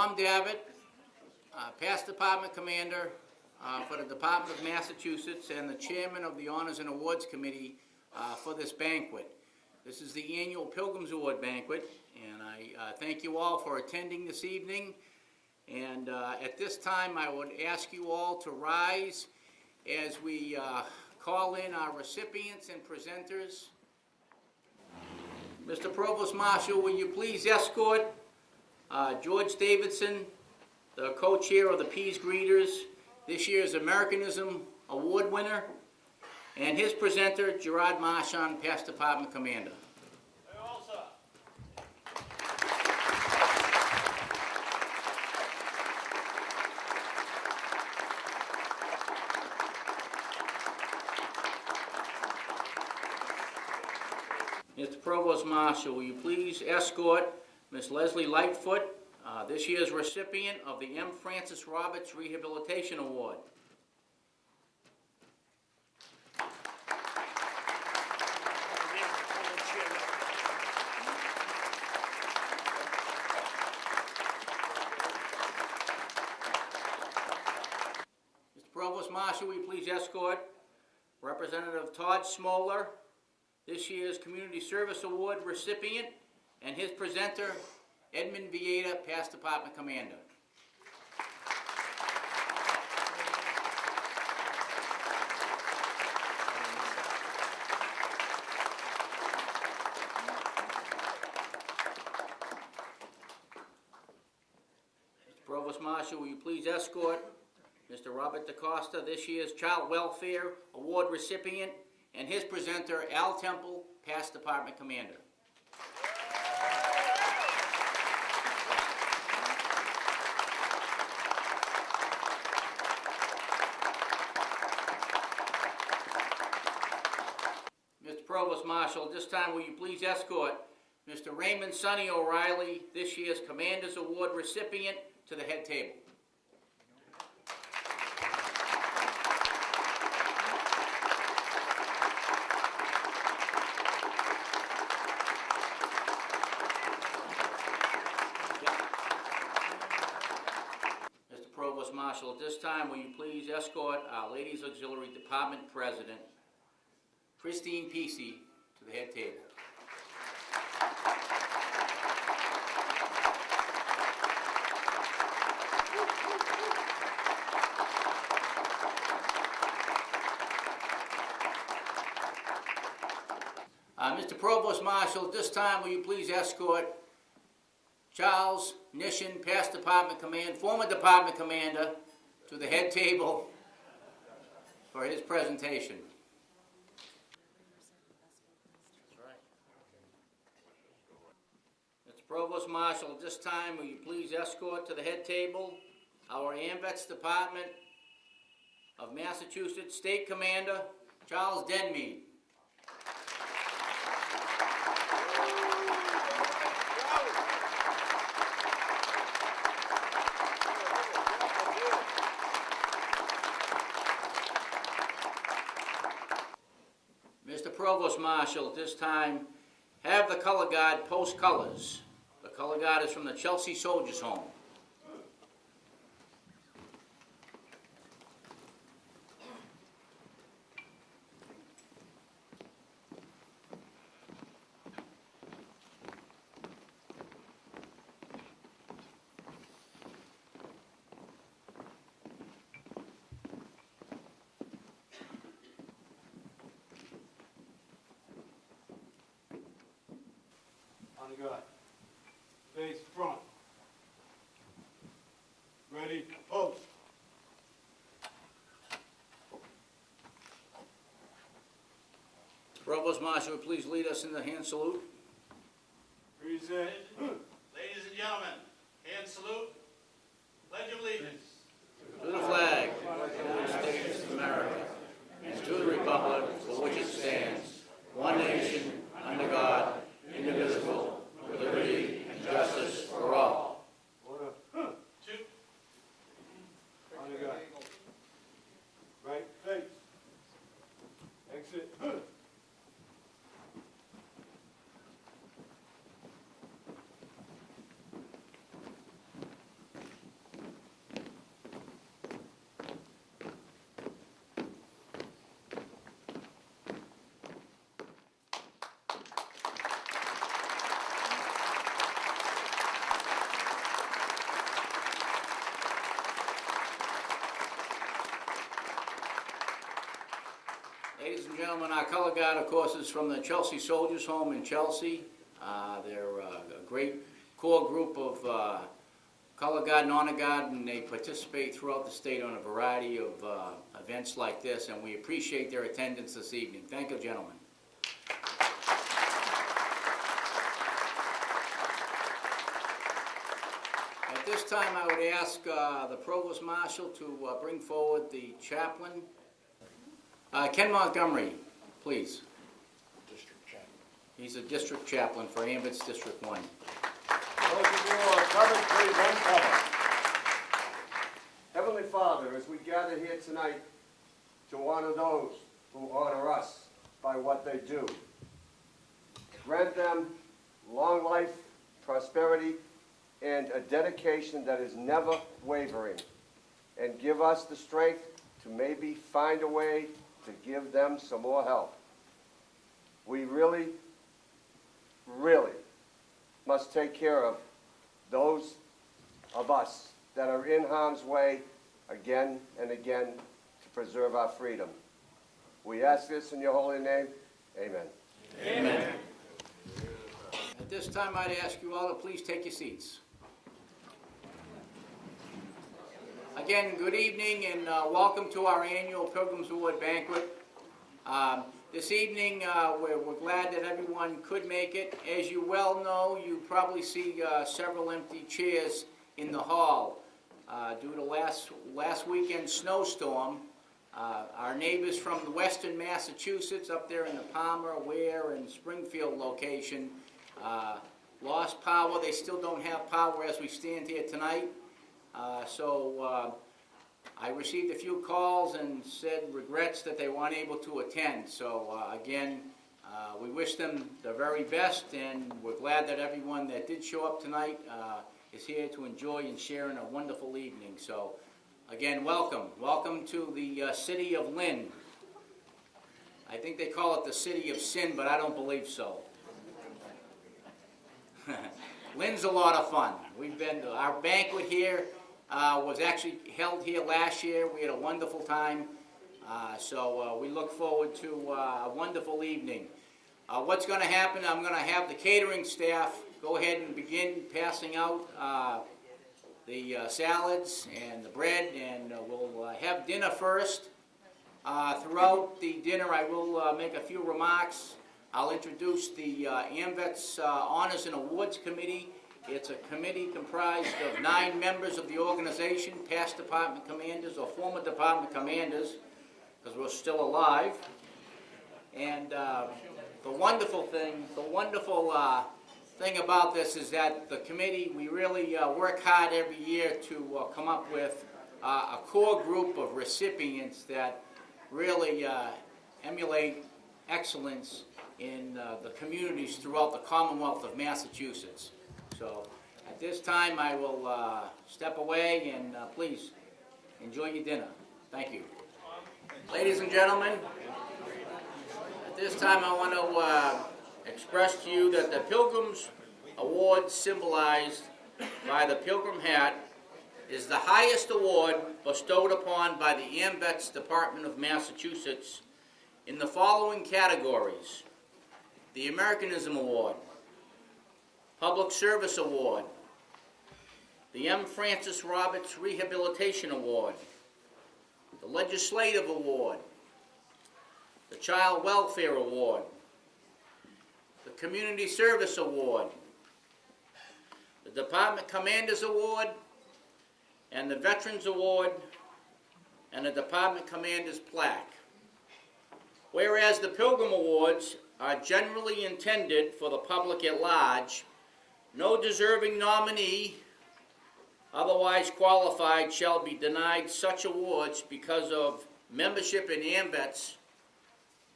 Tom Davitt, past department commander for the Department of Massachusetts and the chairman of the Honors and Awards Committee for this banquet. This is the annual Pilgrim's Award banquet, and I thank you all for attending this evening. And at this time, I would ask you all to rise as we call in our recipients and presenters. Mr. Provost Marshal, will you please escort George Davidson, the co-chair of the Peace Greeters, this year's Americanism Award winner, and his presenter, Gerard Marchand, past department commander. Mr. Provost Marshal, will you please escort Ms. Leslie Lightfoot, this year's recipient of the M. Francis Roberts Rehabilitation Award. Mr. Provost Marshal, will you please escort Representative Todd Smoller, this year's Community Service Award recipient, and his presenter, Edmund Vieta, past department commander. Mr. Provost Marshal, will you please escort Mr. Robert DaCosta, this year's Child Welfare Award recipient, and his presenter, Al Temple, past department commander. Mr. Provost Marshal, at this time will you please escort Mr. Raymond Sonny O'Reilly, this year's Commander's Award recipient, to the head table. Marshal, at this time, will you please escort our Ladies Auxiliary Department President, Christine Pesey, to the head table. Mr. Provost Marshal, at this time, will you please escort Charles Nishin, past department command, former department commander, to the head table for his presentation. Mr. Provost Marshal, at this time, will you please escort to the head table our AMVETS Department of Massachusetts State Commander, Charles Denmead. Mr. Provost Marshal, at this time, have the color guard post colors. The color guard is from the Chelsea Soldiers Home. God. Face front. Ready, post. Provost Marshal, please lead us in the hand salute. Present. Ladies and gentlemen, hand salute. Pledge of allegiance. To the flag of the United States of America, and to the republic for which it stands, one nation, under God, indivisible, with liberty and justice for all. Order. Two. On the God. Right face. Exit. gentlemen, our color guard, of course, is from the Chelsea Soldiers Home in Chelsea. They're a great core group of color guard and honor guard, and they participate throughout the state on a variety of events like this, and we appreciate their attendance this evening. Thank you, gentlemen. At this time, I would ask the Provost Marshal to bring forward the chaplain. Ken Montgomery, please. District chaplain. He's a district chaplain for AMVETS District 1. Those of you who are covered, please uncover. Heavenly Father, as we gather here tonight to honor those who honor us by what they do, grant them long life, prosperity, and a dedication that is never wavering, and give us the strength to maybe find a way to give them some more help. We really, really must take care of those of us that are in harm's way again and again to preserve our freedom. We ask this in your holy name. Amen. Amen. At this time, I'd ask you all to please take your seats. Again, good evening and welcome to our annual Pilgrim's Award banquet. This evening, we're glad that everyone could make it. As you well know, you probably see several empty chairs in the hall. Due to last weekend's snowstorm, our neighbors from the western Massachusetts, up there in the Palmer, Ware, and Springfield location, lost power. They still don't have power as we stand here tonight. So I received a few calls and said regrets that they weren't able to attend. So again, we wish them the very best, and we're glad that everyone that did show up tonight is here to enjoy and share in a wonderful evening. So again, welcome. Welcome to the city of Lynn. I think they call it the city of sin, but I don't believe so. Lynn's a lot of fun. We've been to our banquet here. Was actually held here last year. We had a wonderful time. So we look forward to a wonderful evening. What's going to happen, I'm going to have the catering staff go ahead and begin passing out the salads and the bread, and we'll have dinner first. Throughout the dinner, I will make a few remarks. I'll introduce the AMVETS Honors and Awards Committee. It's a committee comprised of 9 members of the organization, past department commanders or former department commanders, because we're still alive. And the wonderful thing about this is that the committee, we really work hard every year to come up with a core group of recipients that really emulate excellence in the communities throughout the Commonwealth of Massachusetts. So at this time, I will step away and please enjoy your dinner. Thank you. Ladies and gentlemen, at this time I want to express to you that the Pilgrim's Award, symbolized by the Pilgrim hat, is the highest award bestowed upon by the AMVETS Department of Massachusetts in the following categories: the Americanism Award, Public Service Award, the M. Francis Roberts Rehabilitation Award, the Legislative Award, the Child Welfare Award, the Community Service Award, the Department Commanders Award, and the Veterans Award, and the Department Commander's Plaque. Whereas the Pilgrim Awards are generally intended for the public at large, no deserving nominee otherwise qualified shall be denied such awards because of membership in AMVETS,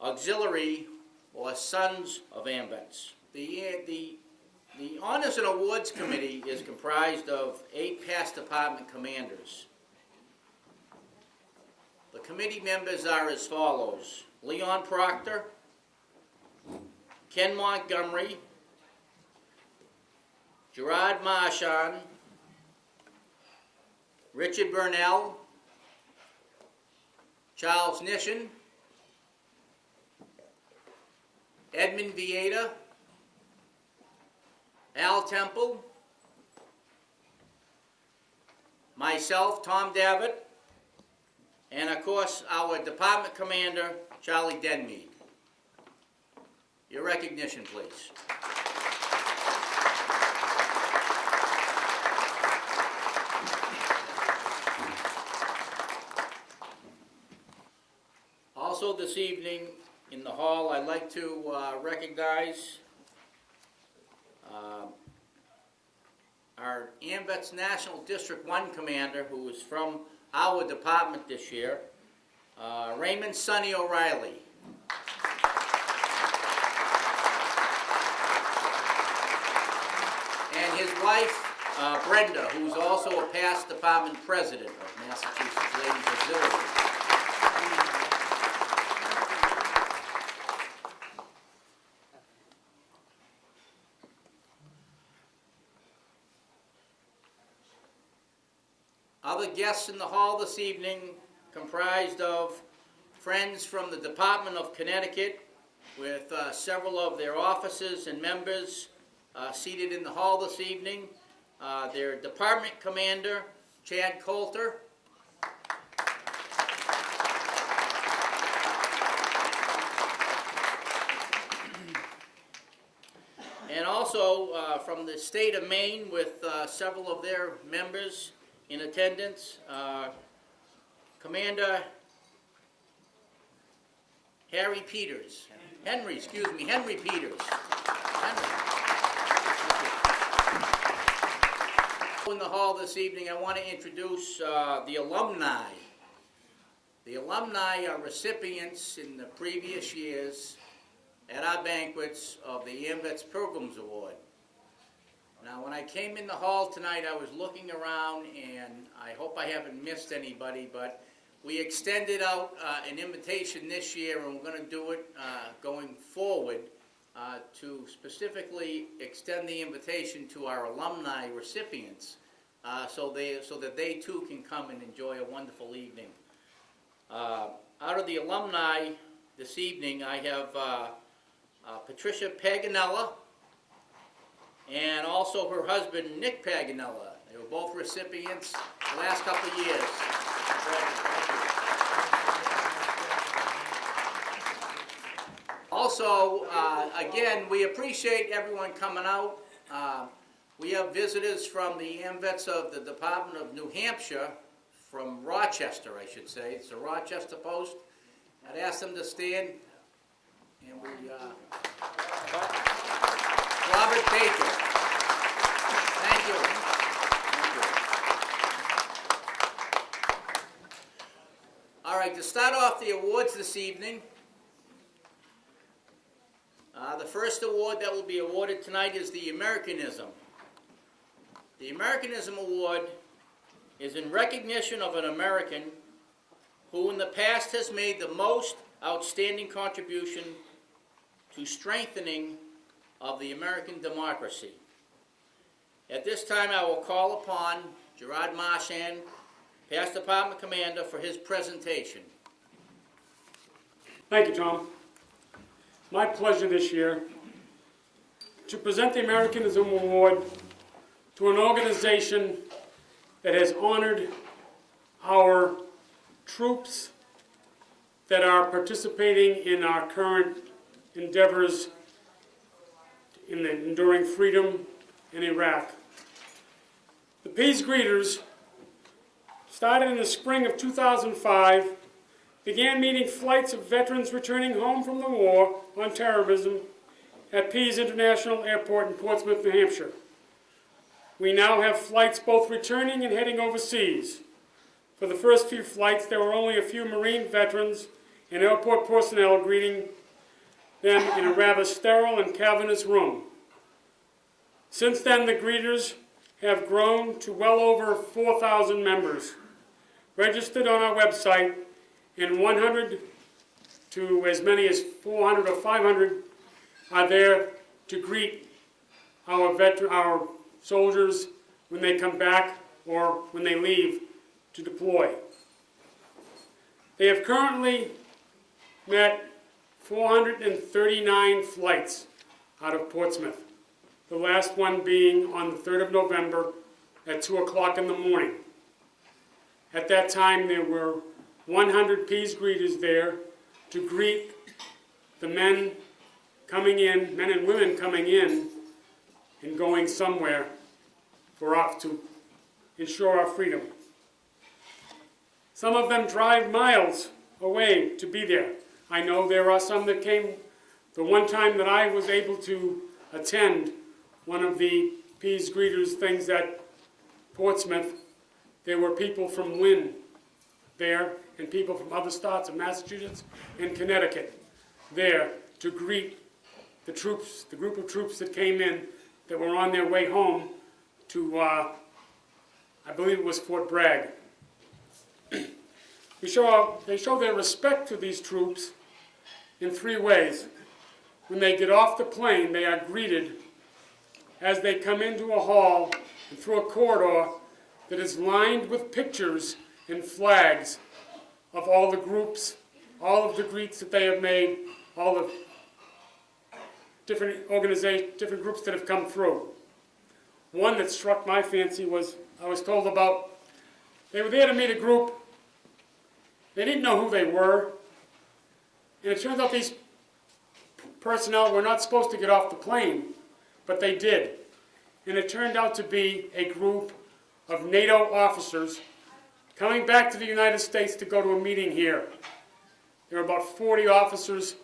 auxiliary, or Sons of AMVETS. The Honors and Awards Committee is comprised of 8 past department commanders. The committee members are as follows: Leon Proctor, Ken Montgomery, Gerard Marchand, Richard Burnell, Charles Nishin, Edmund Vieta, Al Temple, myself, Tom Davitt, and of course, our department commander, Charlie Denmead. Your recognition, please. Also this evening in the hall, I'd like to recognize our AMVETS National District 1 Commander, who is from our department this year, Raymond Sonny O'Reilly. And his wife, Brenda, who's also a past department president of Massachusetts Ladies Auxiliary. Other guests in the hall this evening comprised of friends from the Department of Connecticut, with several of their officers and members seated in the hall this evening. Their department commander, Chad Coulter. And also from the state of Maine, with several of their members in attendance, Commander Henry Peters. Henry Peters. In the hall this evening, I want to introduce the alumni. The alumni are recipients in the previous years at our banquets of the AMVETS Pilgrim Award. Now, when I came in the hall tonight, I was looking around, and I hope I haven't missed anybody, but we extended out an invitation this year, and we're going to do it going forward to specifically extend the invitation to our alumni recipients so that they too can come and enjoy a wonderful evening. Out of the alumni this evening, I have Patricia Paganella, and also her husband, Nick Paganella. They were both recipients the last couple of years. Also, again, we appreciate everyone coming out. We have visitors from the AMVETS of the Department of New Hampshire, from Rochester, I should say. It's the Rochester Post. I'd ask them to stand, and we... Robert Baker. Thank you. All right, to start off the awards this evening, the first award that will be awarded tonight is the Americanism. The Americanism Award is in recognition of an American who in the past has made the most outstanding contribution to strengthening of the American democracy. At this time, I will call upon Gerard Marchand, past department commander, for his presentation. Thank you, Tom. My pleasure this year to present the Americanism Award to an organization that has honored our troops that are participating in our current endeavors in the enduring freedom in Iraq. The Peace Greeters started in the spring of 2005, began meeting flights of veterans returning home from the war on terrorism at Pease International Airport in Portsmouth, New Hampshire. We now have flights both returning and heading overseas. For the first few flights, there were only a few Marine veterans and airport personnel greeting them in a rather sterile and cavernous room. Since then, the greeters have grown to well over 4,000 members, registered on our website, and 100 to as many as 400 or 500 are there to greet our soldiers when they come back or when they leave to deploy. They have currently met 439 flights out of Portsmouth, the last one being on the 3rd of November at 2 o'clock in the morning. At that time, there were 100 peace greeters there to greet the men coming in, men and women coming in and going somewhere to ensure our freedom. Some of them drive miles away to be there. I know there are some that came. The one time that I was able to attend one of the peace greeters things at Portsmouth, there were people from Lynn there and people from other states of Massachusetts and Connecticut there to greet the troops, the group of troops that came in that were on their way home to, I believe it was Fort Bragg. They show their respect to these troops in 3 ways. When they get off the plane, they are greeted as they come into a hall and through a corridor that is lined with pictures and flags of all the groups, all of the greets that they have made, all the different organizations, different groups that have come through. One that struck my fancy was, I was told about, they were there to meet a group. They didn't know who they were. And it turns out these personnel were not supposed to get off the plane, but they did. And it turned out to be a group of NATO officers coming back to the United States to go to a meeting here. There were about 40 officers,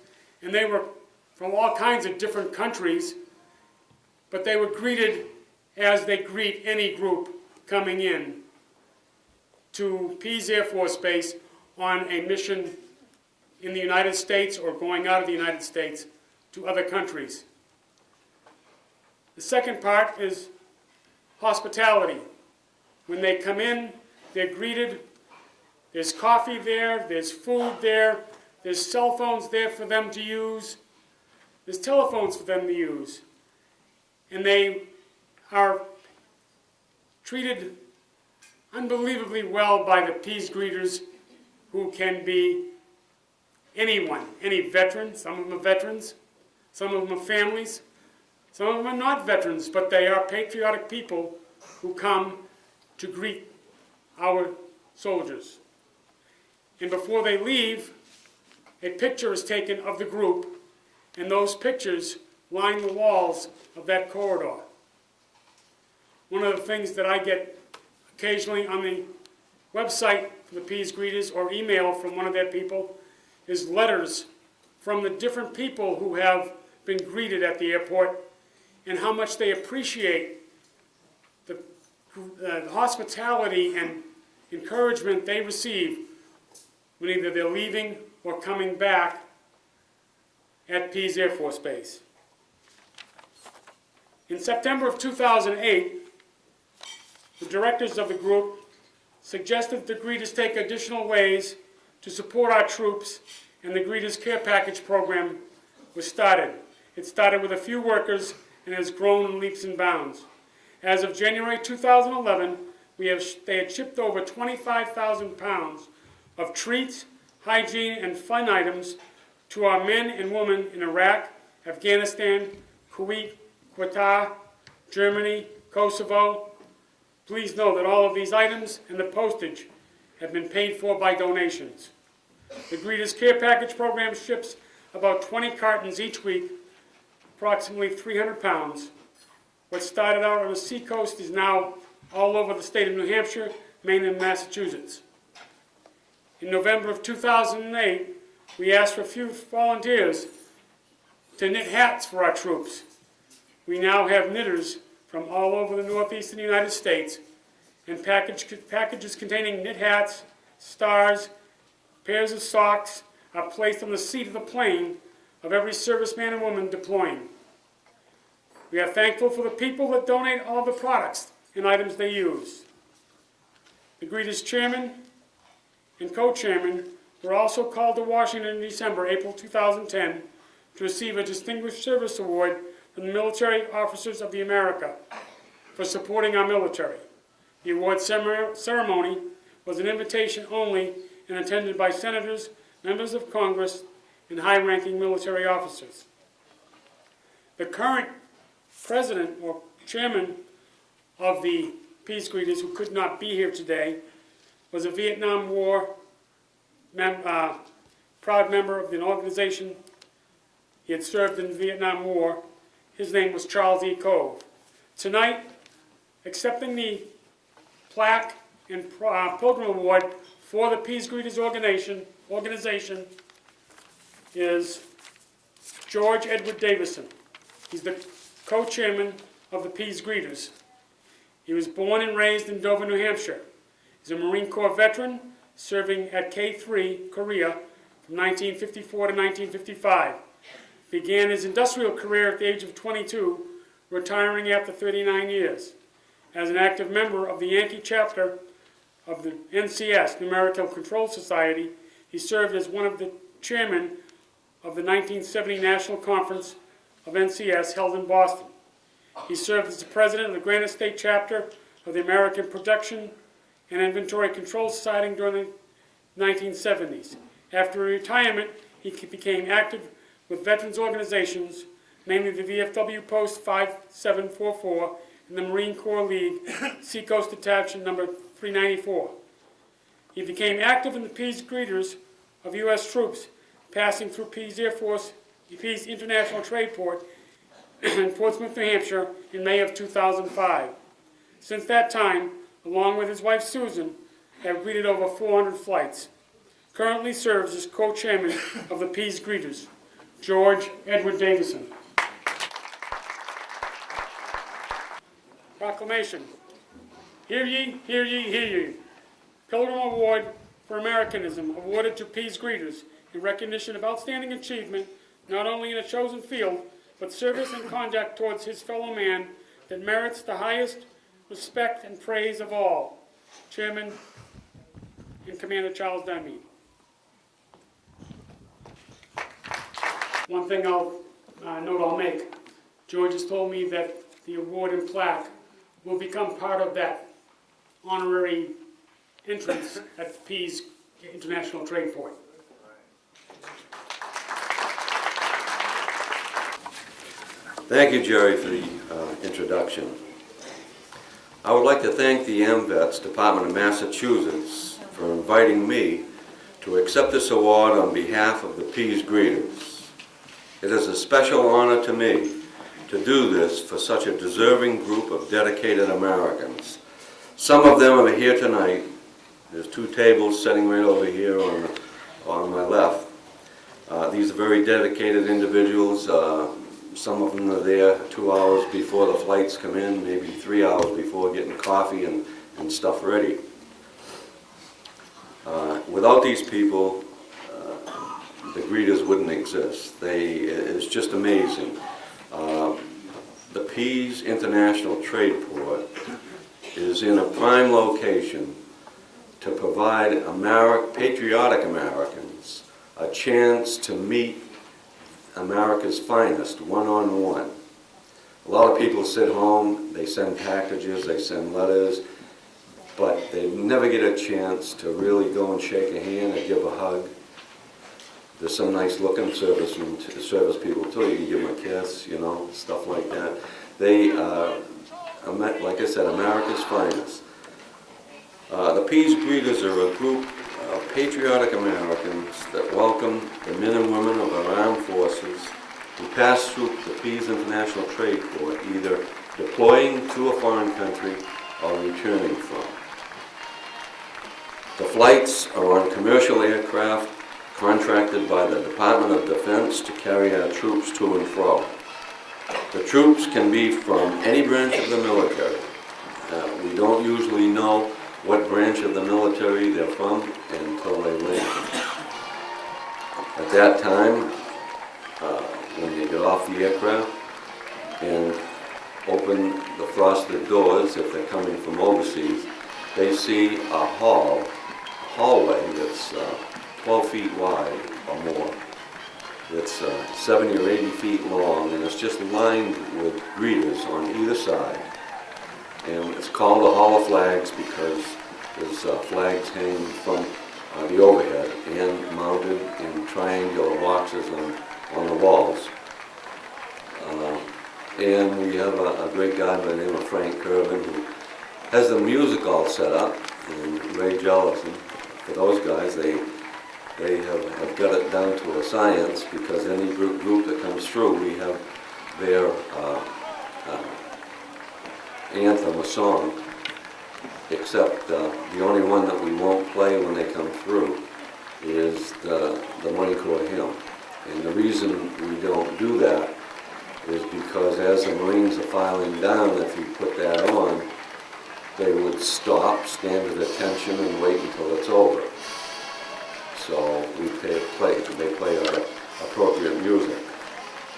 and they were from all kinds of different countries, but they were greeted as they greet any group coming in to Pease Air Force Base on a mission in the United States or going out of the United States to other countries. The second part is hospitality. When they come in, they're greeted. There's coffee there, there's food there, there's cell phones there for them to use, there's telephones for them to use. And they are treated unbelievably well by the peace greeters, who can be anyone, any veteran. Some of them are veterans, some of them are families, some of them are not veterans, but they are patriotic people who come to greet our soldiers. And before they leave, a picture is taken of the group, and those pictures line the walls of that corridor. One of the things that I get occasionally on the website for the peace greeters or email from one of their people is letters from the different people who have been greeted at the airport and how much they appreciate the hospitality and encouragement they receive when either they're leaving or coming back at Pease Air Force Base. In September of 2008, the directors of the group suggested the greeters take additional ways to support our troops, and the Greeters Care Package program was started. It started with a few workers and has grown in leaps and bounds. As of January 2011, they had shipped over 25,000 pounds of treats, hygiene, and fun items to our men and women in Iraq, Afghanistan, Kuwait, Qatar, Germany, Kosovo. Please know that all of these items and the postage have been paid for by donations. The Greeters Care Package program ships about 20 cartons each week, approximately 300 pounds. What started out on the seacoast is now all over the state of New Hampshire, Maine, and Massachusetts. In November of 2008, we asked for a few volunteers to knit hats for our troops. We now have knitters from all over the northeastern United States, and packages containing knit hats, stars, pairs of socks are placed on the seat of the plane of every serviceman and woman deploying. We are thankful for the people that donate all the products and items they use. The Greeters Chairman and Co-Chairman were also called to Washington in December, April 2010, to receive a Distinguished Service Award from the Military Officers of the America for supporting our military. The award ceremony was an invitation only and attended by senators, members of Congress, and high-ranking military officers. The current president or chairman of the Peace Greeters, who could not be here today, was a Vietnam War proud member of the organization. He had served in the Vietnam War. His name was Charles E. Cove. Tonight, accepting the plaque and Pilgrim Award for the Peace Greeters organization is George Edward Davison. He's the co-chairman of the Peace Greeters. He was born and raised in Dover, New Hampshire. He's a Marine Corps veteran, serving at K3, Korea, from 1954 to 1955. Began his industrial career at the age of 22, retiring after 39 years. As an active member of the Yankee chapter of the NCS, Numerical Control Society, he served as one of the chairmen of the 1970 National Conference of NCS held in Boston. He served as the president of the Granite State chapter of the American Production and Inventory Control Society during the 1970s. After retirement, he became active with veterans organizations, namely the VFW Post 5744 and the Marine Corps League Seacoast Detachment number 394. He became active in the Peace Greeters of U.S. troops, passing through Pease Air Force, Pease International Trade Port in Portsmouth, New Hampshire in May of 2005. Since that time, along with his wife Susan, have greeted over 400 flights. Currently serves as co-chairman of the Peace Greeters, George Edward Davison. Proclamation. Hear ye, hear ye, hear ye. Pilgrim Award for Americanism awarded to Peace Greeters in recognition of outstanding achievement, not only in a chosen field, but service and conduct towards his fellow man that merits the highest respect and praise of all. Chairman and Commander Charles Dimey. One thing I'll make, George has told me that the award and plaque will become part of that honorary entrance at the Pease International Trade Port. Thank you, Jerry, for the introduction. I would like to thank the AMVETS Department of Massachusetts for inviting me to accept this award on behalf of the Peace Greeters. It is a special honor to me to do this for such a deserving group of dedicated Americans. Some of them are here tonight. There's two tables sitting right over here on my left. These are very dedicated individuals. Some of them are there 2 hours before the flights come in, maybe 3 hours before, getting coffee and stuff ready. Without these people, the greeters wouldn't exist. It's just amazing. The Pease International Trade Port is in a prime location to provide patriotic Americans a chance to meet America's finest one-on-one. A lot of people sit home, they send packages, they send letters, but they never get a chance to really go and shake a hand or give a hug. There's some nice looking service people too. You can give them a kiss, you know, stuff like that. They, like I said, America's finest. The Peace Greeters are a group of patriotic Americans that welcome the men and women of our armed forces who pass through the Pease International Trade Port, either deploying to a foreign country or returning from. The flights are on commercial aircraft contracted by the Department of Defense to carry our troops to and fro. The troops can be from any branch of the military. We don't usually know what branch of the military they're from until they land. At that time, when they get off the aircraft and open the frosted doors, if they're coming from overseas, they see a hallway that's 12 feet wide or more. It's 70 or 80 feet long, and it's just lined with greeters on either side. And it's called the Hall of Flags because there's flags hanging from the overhead, and mounted in triangular boxes on the walls. And we have a great guy by the name of Frank Kirby who has the music all set up, and Ray Jellison. For those guys, they have got it down to a science, because any group that comes through, we have their anthem, a song, except the only one that we won't play when they come through is the Marine Corps hymn. And the reason we don't do that is because as the Marines are filing down, if you put that on, they would stop, stand at attention, and wait until it's over. So they play appropriate music.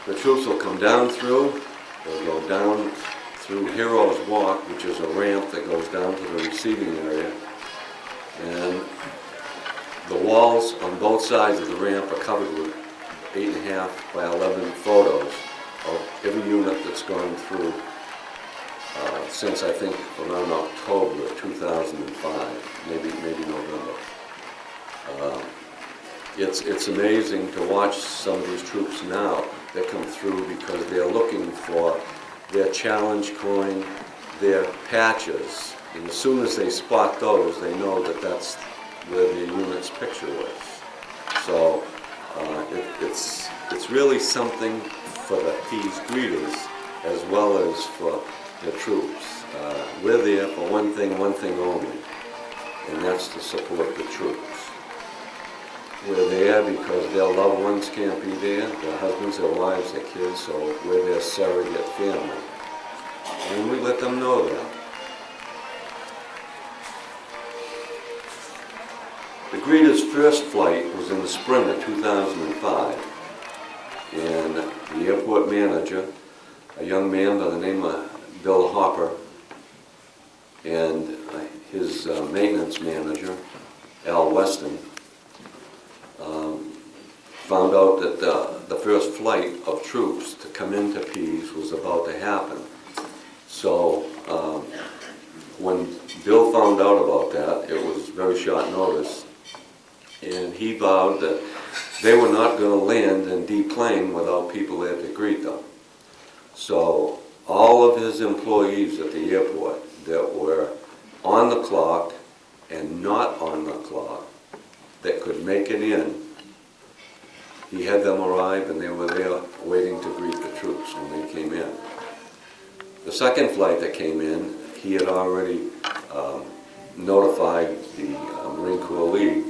The troops will come down through, they'll go down through Heroes Walk, which is a ramp that goes down to the receiving area. And the walls on both sides of the ramp are covered with 8.5 by 11 photos of every unit that's gone through since, I think, around October 2005, maybe November. It's amazing to watch some of these troops now that come through, because they're looking for their challenge coin, their patches, and as soon as they spot those, they know that that's where the unit's picture was. So it's really something for the Peace greeters as well as for the troops. We're there for one thing only, and that's to support the troops. We're there because their loved ones can't be there, their husbands, their wives, their kids, so we're their surrogate family. And we let them know that. The greeters' first flight was in the spring of 2005, and the airport manager, a young man by the name of Bill Hopper, and his maintenance manager, Al Weston, found out that the first flight of troops to come into Pease was about to happen. So when Bill found out about that, it was very short notice, and he vowed that they were not going to land and deplane without people there to greet them. So all of his employees at the airport that were on the clock and not on the clock, that could make it in, he had them arrive, and they were there waiting to greet the troops when they came in. The second flight that came in, he had already notified the Marine Corps League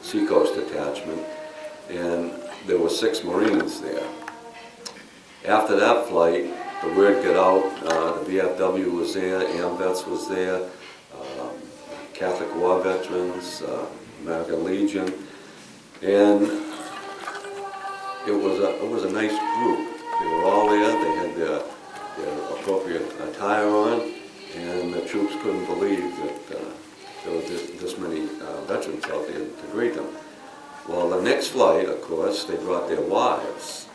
Seacoast Detachment, and there were 6 Marines there. After that flight, the word got out, the VFW was there, AMVETS was there, Catholic War Veterans, American Legion, and it was a nice group. They were all there, they had their appropriate attire on, and the troops couldn't believe that there were this many veterans out there to greet them. Well, the next flight, of course, they brought their wives.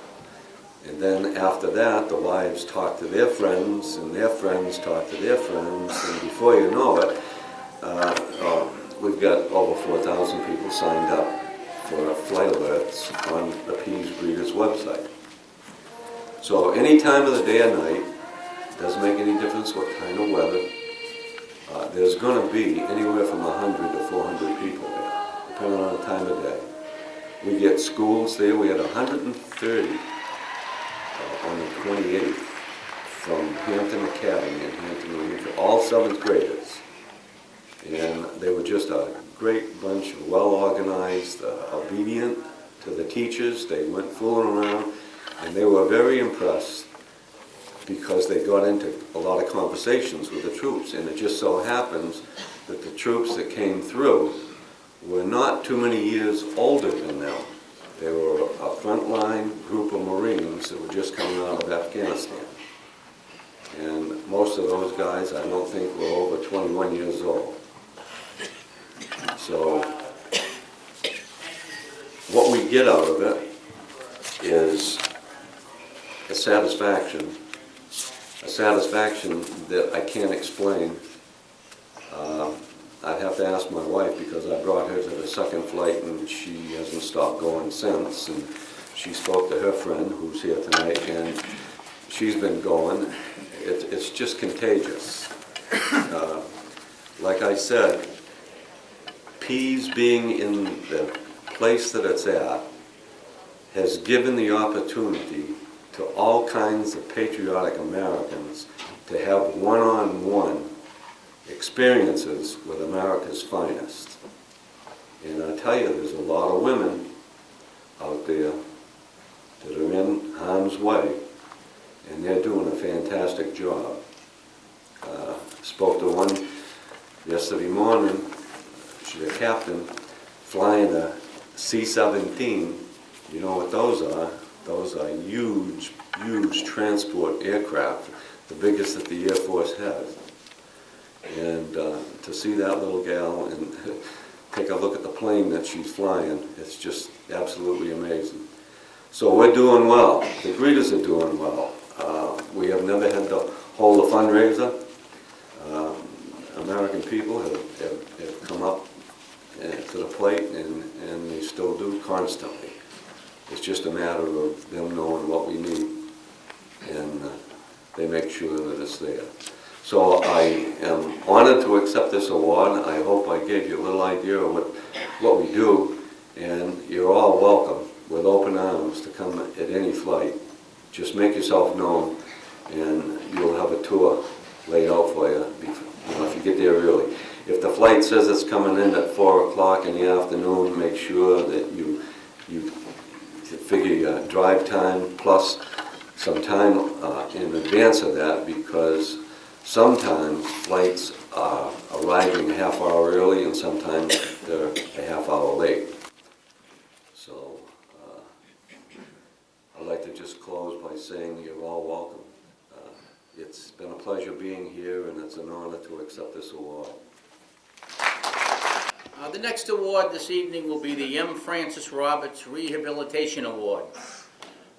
And then after that, the wives talked to their friends, and their friends talked to their friends, and before you know it, we've got over 4,000 people signed up for flight alerts on the Pease Greeters website. So any time of the day or night, doesn't make any difference what kind of weather, there's going to be anywhere from 100 to 400 people there, depending on the time of day. We get schools there. We had 130 on the 28th from Hampton Academy in Hampton, New Hampshire, all 7th graders. And they were just a great bunch, well-organized, obedient to the teachers. They went fooling around, and they were very impressed because they got into a lot of conversations with the troops. And it just so happens that the troops that came through were not too many years older than them. They were a frontline group of Marines that were just coming out of Afghanistan. And most of those guys, I don't think, were over 21 years old. So what we get out of it is a satisfaction that I can't explain. I'd have to ask my wife, because I brought her to the second flight and she hasn't stopped going since. And she spoke to her friend who's here tonight, and she's been going. It's just contagious. Like I said, Pease being in the place that it's at has given the opportunity to all kinds of patriotic Americans to have one-on-one experiences with America's finest. And I tell you, there's a lot of women out there that are in harm's way, and they're doing a fantastic job. Spoke to one yesterday morning. She's a captain flying a C-17. You know what those are? Those are huge, huge transport aircraft, the biggest that the Air Force has. And to see that little gal and take a look at the plane that she's flying, it's just absolutely amazing. So we're doing well. The greeters are doing well. We have never had to hold a fundraiser. American people have come up to the plate, and they still do constantly. It's just a matter of them knowing what we need, and they make sure that it's there. So I am honored to accept this award. I hope I gave you a little idea of what we do, and you're all welcome with open arms to come at any flight. Just make yourself known, and you'll have a tour laid out for you, if you get there early. If the flight says it's coming in at 4 o'clock in the afternoon, make sure that you figure your drive time plus some time in advance of that, because sometimes flights are arriving a half hour early and sometimes they're a half hour late. So I'd like to just close by saying you're all welcome. It's been a pleasure being here, and it's an honor to accept this award. The next award this evening will be the M. Francis Roberts Rehabilitation Award.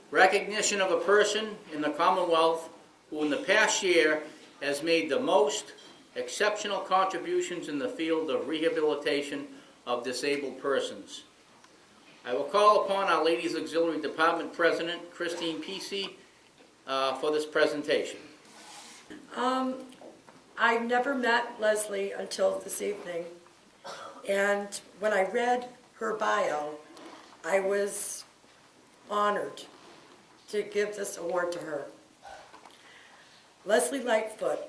Recognition of a person in the Commonwealth who in the past year has made the most exceptional contributions in the field of rehabilitation of disabled persons. I will call upon our Ladies Auxiliary Department President, Christine Pesey, for this presentation. I never met Leslie until this evening, and when I read her bio, I was honored to give this award to her. Leslie Lightfoot,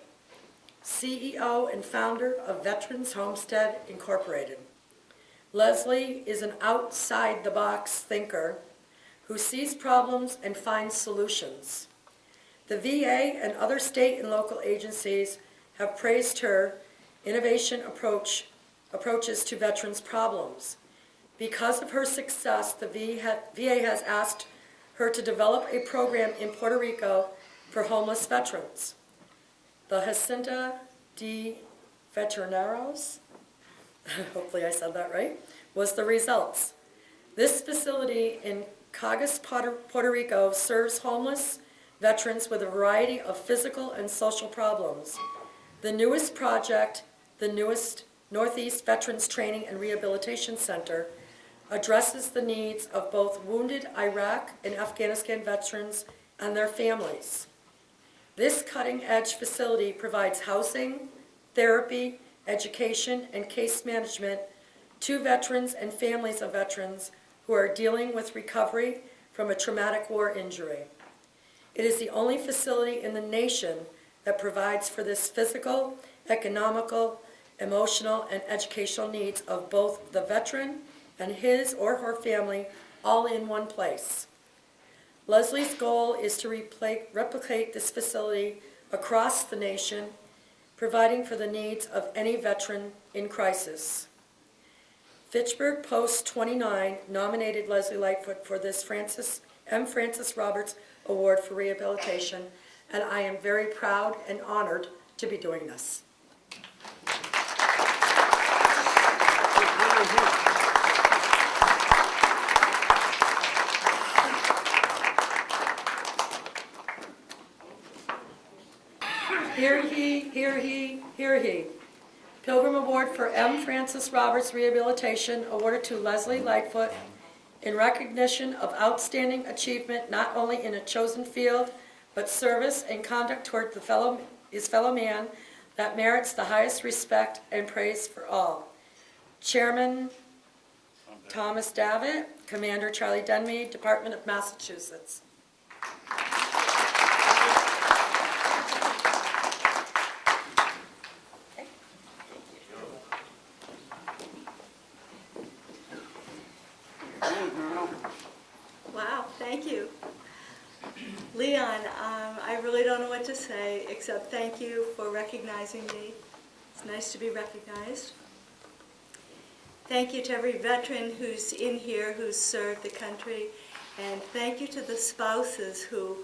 CEO and founder of Veterans Homestead Incorporated. Leslie is an outside-the-box thinker who sees problems and finds solutions. The VA and other state and local agencies have praised her innovation approaches to veterans' problems. Because of her success, the VA has asked her to develop a program in Puerto Rico for homeless veterans. The Hacienda de Veteranos, hopefully I said that right, was the results. This facility in Caguas, Puerto Rico serves homeless veterans with a variety of physical and social problems. The newest project, the newest Northeast Veterans Training and Rehabilitation Center, addresses the needs of both wounded Iraq and Afghanistan veterans and their families. This cutting-edge facility provides housing, therapy, education, and case management to veterans and families of veterans who are dealing with recovery from a traumatic war injury. It is the only facility in the nation that provides for this physical, economical, emotional, and educational needs of both the veteran and his or her family all in one place. Leslie's goal is to replicate this facility across the nation, providing for the needs of any veteran in crisis. Fitchburg Post 29 nominated Leslie Lightfoot for this M. Francis Roberts Award for Rehabilitation, and I am very proud and honored to be doing this. Hear he, hear he, hear he. Pilgrim Award for M. Francis Roberts Rehabilitation awarded to Leslie Lightfoot in recognition of outstanding achievement not only in a chosen field, but service and conduct toward his fellow man that merits the highest respect and praise for all. Chairman Thomas Davitt, Commander Charlie Denmead, Department of Massachusetts. Wow, thank you. Leon, I really don't know what to say except thank you for recognizing me. It's nice to be recognized. Thank you to every veteran who's in here who's served the country, and thank you to the spouses who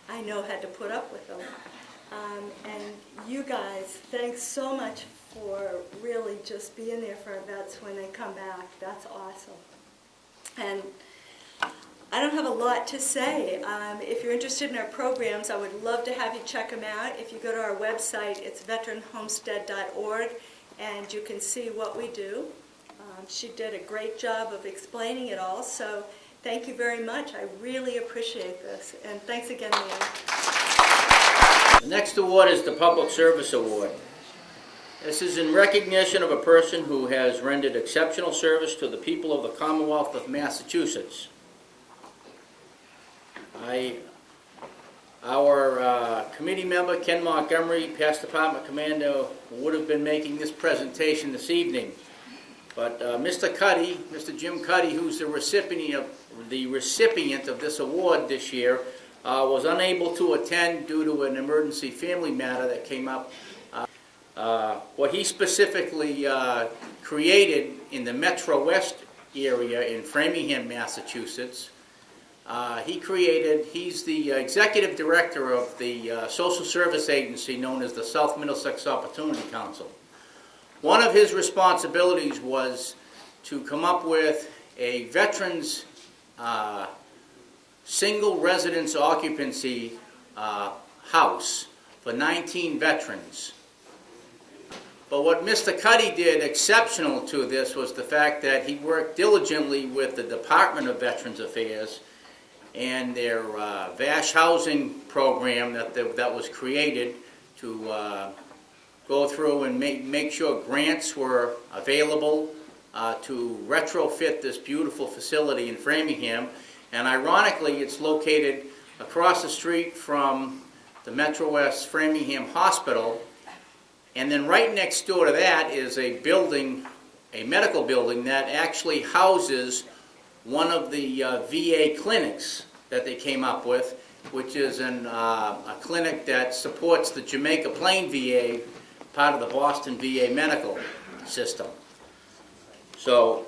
I know had to put up with them. And you guys, thanks so much for really just being there for our vets when they come back. That's awesome. And I don't have a lot to say. If you're interested in our programs, I would love to have you check them out. If you go to our website, it's veteranhomestead.org, and you can see what we do. She did a great job of explaining it all, so thank you very much. I really appreciate this, and thanks again, Leon. The next award is the Public Service Award. This is in recognition of a person who has rendered exceptional service to the people of the Commonwealth of Massachusetts. Our committee member, Ken Montgomery, past department commander, would have been making this presentation this evening. But Mr. Cuddy, Mr. Jim Cuddy, who's the recipient of this award this year, was unable to attend due to an emergency family matter that came up. What he specifically created in the Metro West area in Framingham, Massachusetts, he's the executive director of the social service agency known as the South Middlesex Opportunity Council. One of his responsibilities was to come up with a veterans single residence occupancy house for 19 veterans. But what Mr. Cuddy did exceptional to this was the fact that he worked diligently with the Department of Veterans Affairs and their VASH housing program that was created to go through and make sure grants were available to retrofit this beautiful facility in Framingham. And ironically, it's located across the street from the Metro West Framingham Hospital. And then right next door to that is a building, a medical building that actually houses one of the VA clinics that they came up with, which is a clinic that supports the Jamaica Plain VA, part of the Boston VA medical system. So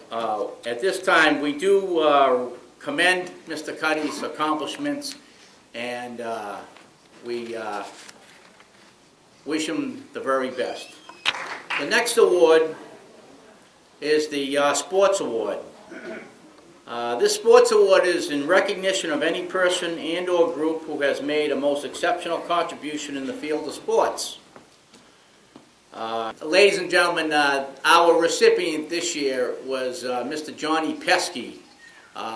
at this time, we do commend Mr. Cuddy's accomplishments, and we wish him the very best. The next award is the Sports Award. This Sports Award is in recognition of any person and or group who has made a most exceptional contribution in the field of sports. Ladies and gentlemen, our recipient this year was Mr. Johnny Pesky,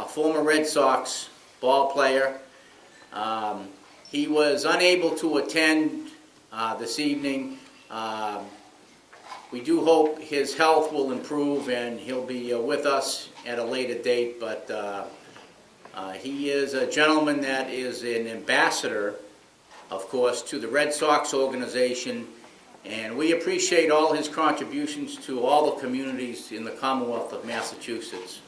former Red Sox ball player. He was unable to attend this evening. We do hope his health will improve and he'll be with us at a later date, but he is a gentleman that is an ambassador, of course, to the Red Sox organization, and we appreciate all his contributions to all the communities in the Commonwealth of Massachusetts.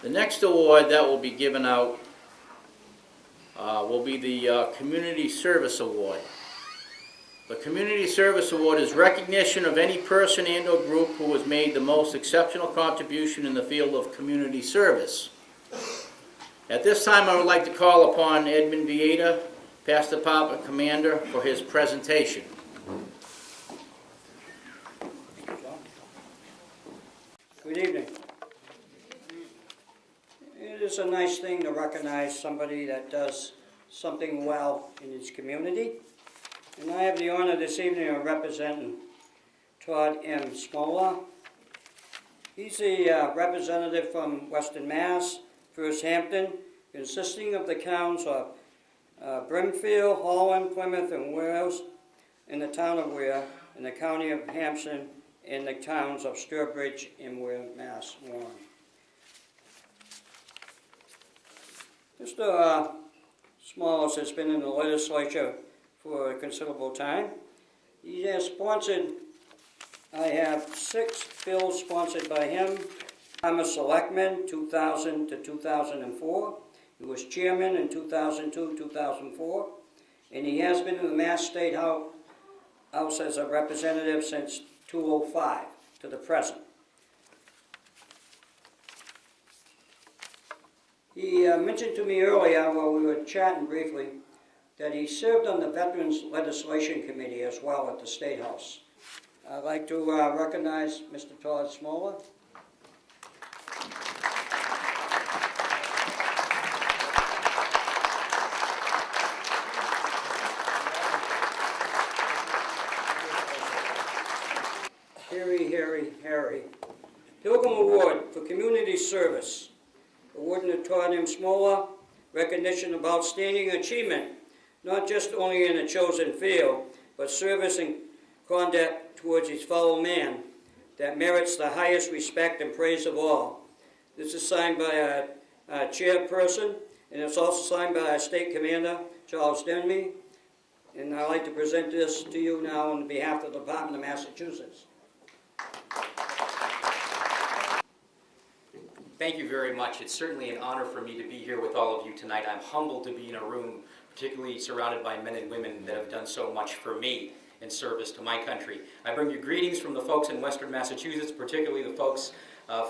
The next award that will be given out will be the Community Service Award. The Community Service Award is recognition of any person and or group who has made the most exceptional contribution in the field of community service. At this time, I would like to call upon Edmund Vieta, past department commander, for his presentation. Good evening. It is a nice thing to recognize somebody that does something well in his community. And I have the honor this evening of representing Todd M. Smola. He's a representative from Western Mass, First Hampton, consisting of the towns of Brimfield, Holland, Plymouth, and Wales, in the town of Ware, in the county of Hampshire, in the towns of Sturbridge and Ware, Mass. Warren. Mr. Smalls has been in the legislature for a considerable time. He has sponsored, I have 6 bills sponsored by him. I'm a selectman, 2000 to 2004. He was chairman in 2002, 2004. And he has been in the Mass State House as a representative since 2005 to the present. He mentioned to me earlier while we were chatting briefly that he served on the Veterans Legislation Committee as well at the State House. I'd like to recognize Mr. Todd Smola. Harry. Pilgrim Award for Community Service. Awarding to Todd M. Smola, recognition of outstanding achievement, not just only in a chosen field, but service and conduct towards his fellow man that merits the highest respect and praise of all. This is signed by our chairperson, and it's also signed by our state commander, Charles Denby. And I'd like to present this to you now on behalf of the Department of Massachusetts. Thank you very much. It's certainly an honor for me to be here with all of you tonight. I'm humbled to be in a room, particularly surrounded by men and women that have done so much for me in service to my country. I bring you greetings from the folks in Western Massachusetts, particularly the folks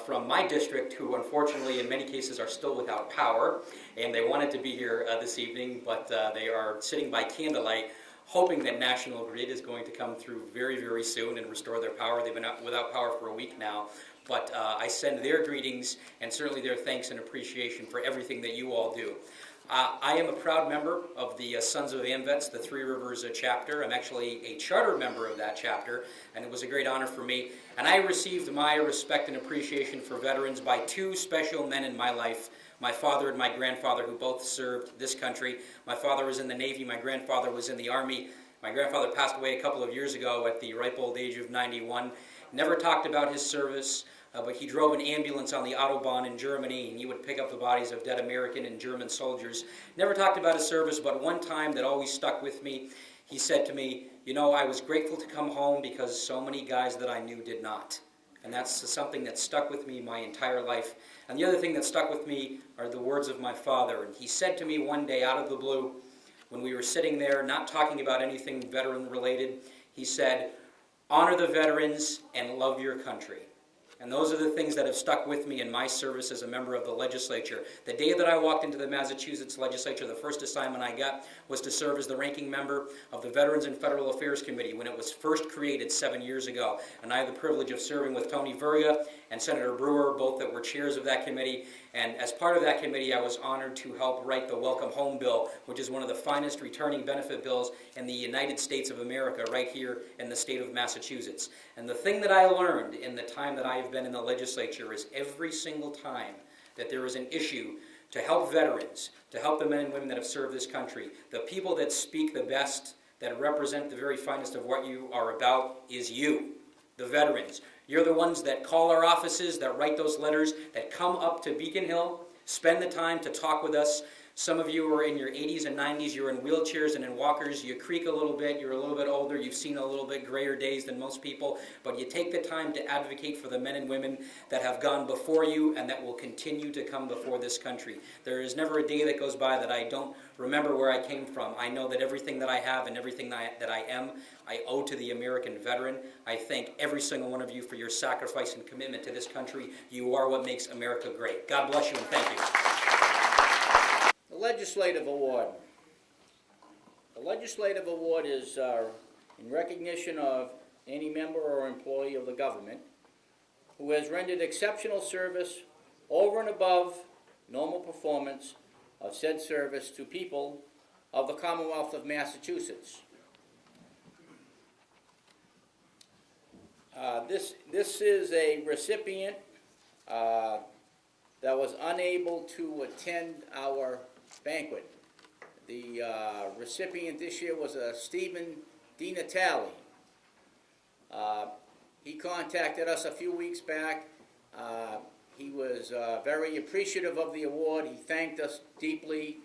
from my district who unfortunately in many cases are still without power, and they wanted to be here this evening, but they are sitting by candlelight hoping that National Grid is going to come through very, very soon and restore their power. They've been without power for a week now. But I send their greetings and certainly their thanks and appreciation for everything that you all do. I am a proud member of the Sons of AMVETS, the Three Rivers chapter. I'm actually a charter member of that chapter, and it was a great honor for me. And I received my respect and appreciation for veterans by 2 special men in my life, my father and my grandfather, who both served this country. My father was in the Navy, my grandfather was in the Army. My grandfather passed away a couple of years ago at the ripe old age of 91. Never talked about his service. But he drove an ambulance on the Autobahn in Germany, and he would pick up the bodies of dead American and German soldiers. Never talked about his service, but one time that always stuck with me, he said to me, you know, I was grateful to come home because so many guys that I knew did not. And that's something that stuck with me my entire life. And the other thing that stuck with me are the words of my father. And he said to me one day out of the blue, when we were sitting there not talking about anything veteran-related, he said, honor the veterans and love your country. And those are the things that have stuck with me in my service as a member of the legislature. The day that I walked into the Massachusetts legislature, the first assignment I got was to serve as the ranking member of the Veterans and Federal Affairs Committee when it was first created 7 years ago. And I had the privilege of serving with Tony Verga and Senator Brewer, both that were chairs of that committee. And as part of that committee, I was honored to help write the Welcome Home Bill, which is one of the finest returning benefit bills in the United States of America, right here in the state of Massachusetts. And the thing that I learned in the time that I have been in the legislature is every single time that there is an issue to help veterans, to help the men and women that have served this country, the people that speak the best, that represent the very finest of what you are about is you, the veterans. You're the ones that call our offices, that write those letters, that come up to Beacon Hill, spend the time to talk with us. Some of you are in your 80s and 90s, you're in wheelchairs and in walkers, you creak a little bit, you're a little bit older, you've seen a little bit grayer days than most people, but you take the time to advocate for the men and women that have gone before you and that will continue to come before this country. There is never a day that goes by that I don't remember where I came from. I know that everything that I have and everything that I am, I owe to the American veteran. I thank every single one of you for your sacrifice and commitment to this country. You are what makes America great. God bless you and thank you. The Legislative Award. The Legislative Award is in recognition of any member or employee of the government who has rendered exceptional service over and above normal performance of said service to people of the Commonwealth of Massachusetts. This is a recipient that was unable to attend our banquet. The recipient this year was Stephen DiNatale. He contacted us a few weeks back. He was very appreciative of the award. He thanked us deeply,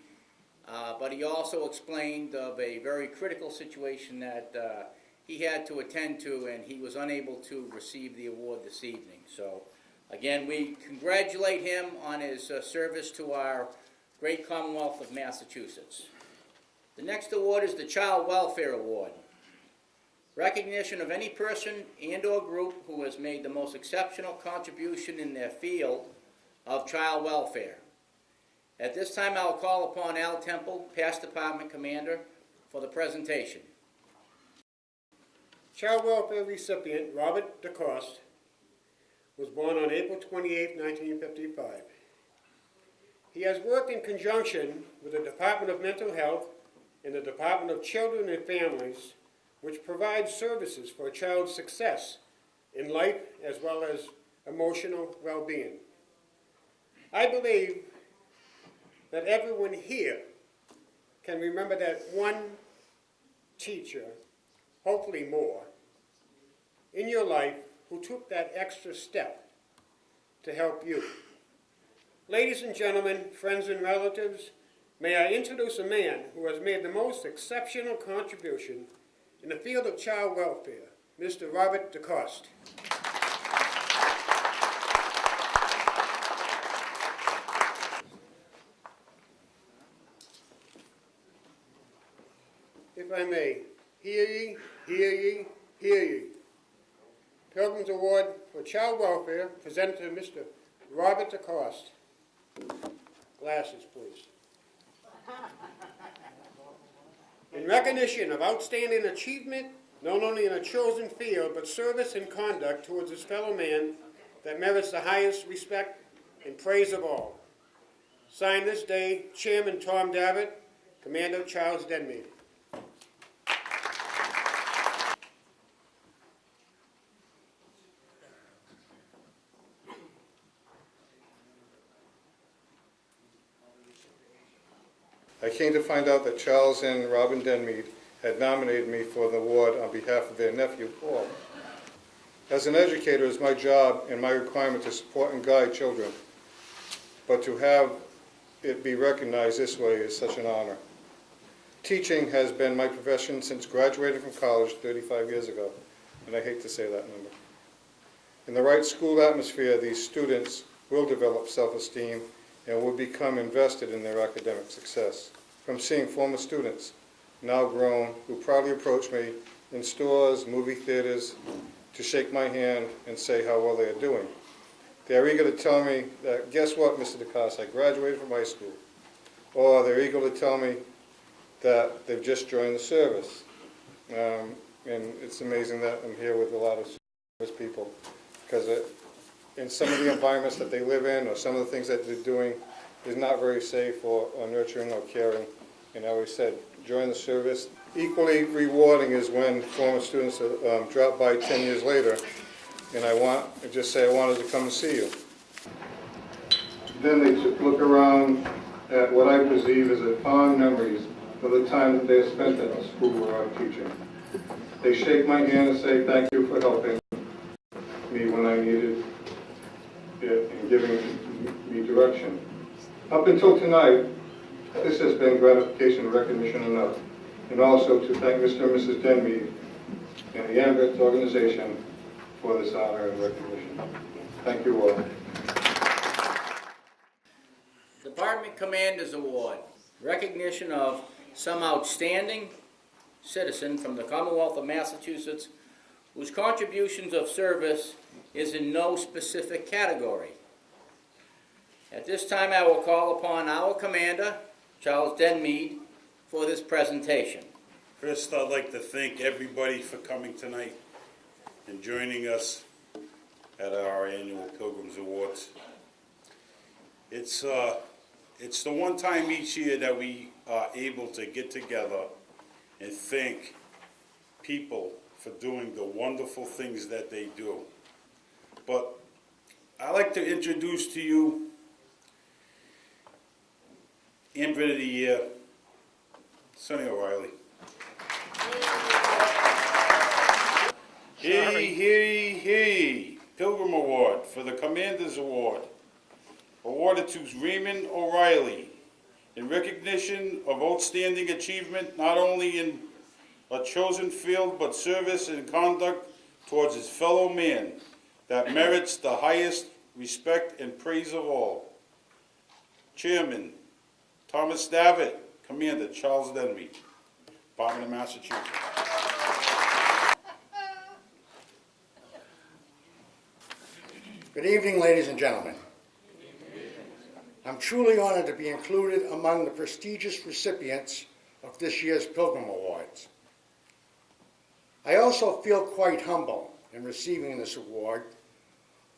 but he also explained of a very critical situation that he had to attend to, and he was unable to receive the award this evening. So, again, we congratulate him on his service to our great Commonwealth of Massachusetts. The next award is the Child Welfare Award. Recognition of any person and/or group who has made the most exceptional contribution in their field of child welfare. At this time, I will call upon Al Temple, Past Department Commander, for the presentation. Child welfare recipient Robert DeCoste was born on April 28, 1955. He has worked in conjunction with the Department of Mental Health and the Department of Children and Families, which provides services for a child's success in life as well as emotional well-being. I believe that everyone here can remember that one teacher, hopefully more, in your life who took that extra step to help you. Ladies and gentlemen, friends and relatives, may I introduce a man who has made the most exceptional contribution in the field of child welfare, Mr. Robert DeCoste. If I may, hear ye, hear ye, hear ye. Pilgrim's Award for Child Welfare presented to Mr. Robert DeCoste. Glasses, please. In recognition of outstanding achievement, not only in a chosen field, but service and conduct towards his fellow man that merits the highest respect and praise of all. Signed this day, Chairman Tom Davitt, Commander Charles Denmead. I came to find out that Charles and Robin Denmead had nominated me for the award on behalf of their nephew, Paul. As an educator, it's my job and my requirement to support and guide children, but to have it be recognized this way is such an honor. Teaching has been my profession since graduating from college 35 years ago, and I hate to say that number. In the right school atmosphere, these students will develop self-esteem and will become invested in their academic success. From seeing former students, now grown, who proudly approach me in stores, movie theaters, to shake my hand and say how well they are doing. They are eager to tell me that, guess what, Mr. DeCoste, I graduated from high school. Or they're eager to tell me that they've just joined the service. And it's amazing that I'm here with a lot of service people, because in some of the environments that they live in, or some of the things that they're doing, is not very safe or nurturing or caring. And I always said, join the service. Equally rewarding is when former students drop by 10 years later, and I just say I wanted to come and see you. Then they look around at what I perceive as a fond memories of the time that they spent at the school where I'm teaching. They shake my hand and say, thank you for helping me when I needed it and giving me direction. Up until tonight, this has been gratification and recognition enough, and also to thank Mr. and Mrs. Denmead and the AMVETS organization for this honor and recognition. Thank you all. Department Commander's Award, recognition of some outstanding citizen from the Commonwealth of Massachusetts whose contributions of service is in no specific category. At this time, I will call upon our Commander, Charles Denmead, for this presentation. First, I'd like to thank everybody for coming tonight and joining us at our annual Pilgrim's Awards. It's the one time each year that we are able to get together and thank people for doing the wonderful things that they do. But I'd like to introduce to you AMVET of the Year, Sonny O'Reilly. Hey, Pilgrim Award for the Commander's Award, awarded to Raymond O'Reilly in recognition of outstanding achievement not only in a chosen field but service and conduct towards his fellow man that merits the highest respect and praise of all. Chairman Thomas Davitt, Commander Charles Denby, Department of Massachusetts. Good evening, ladies and gentlemen. I'm truly honored to be included among the prestigious recipients of this year's Pilgrim Awards. I also feel quite humble in receiving this award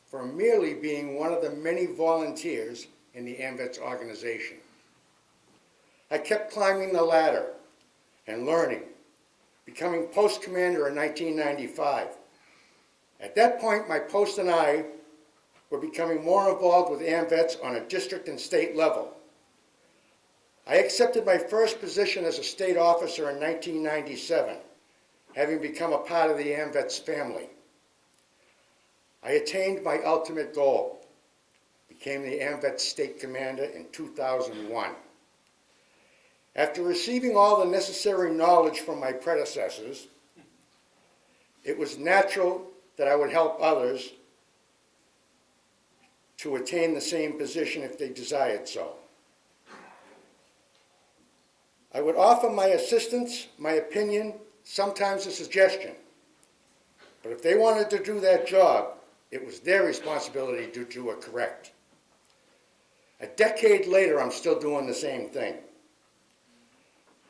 for merely being one of the many volunteers in the AMVETS organization. I kept climbing the ladder and learning, becoming post commander in 1995. At that point, my post and I were becoming more involved with AMVETS on a district and state level. I accepted my first position as a state officer in 1997, having become a part of the AMVETS family. I attained my ultimate goal, became the AMVETS state commander in 2001. After receiving all the necessary knowledge from my predecessors, it was natural that I would help others to attain the same position if they desired so. I would offer my assistance, my opinion, sometimes a suggestion. But if they wanted to do that job, it was their responsibility to do it correct. A decade later, I'm still doing the same thing.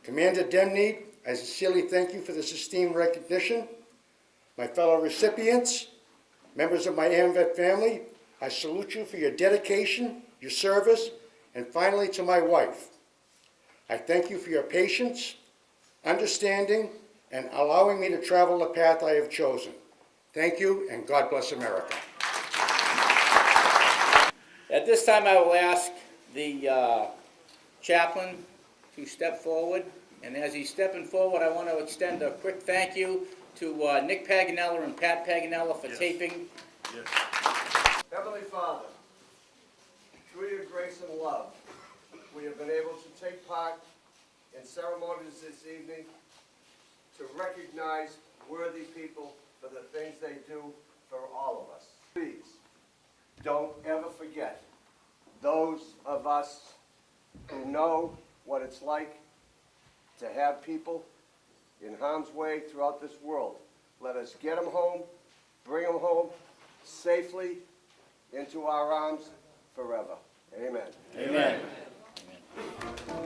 Commander Demneed, I sincerely thank you for this esteemed recognition. My fellow recipients, members of my AMVET family, I salute you for your dedication, your service, and finally to my wife. I thank you for your patience, understanding, and allowing me to travel the path I have chosen. Thank you, and God bless America. At this time, I will ask the chaplain to step forward. And as he's stepping forward, I want to extend a quick thank you to Nick Paganella and Pat Paganella for taping. Yes. Heavenly Father, through your grace and love, we have been able to take part in ceremonies this evening to recognize worthy people for the things they do for all of us. Please, don't ever forget those of us who know what it's like to have people in harm's way throughout this world. Let us get them home, bring them home safely into our arms forever. Amen. Amen. Amen.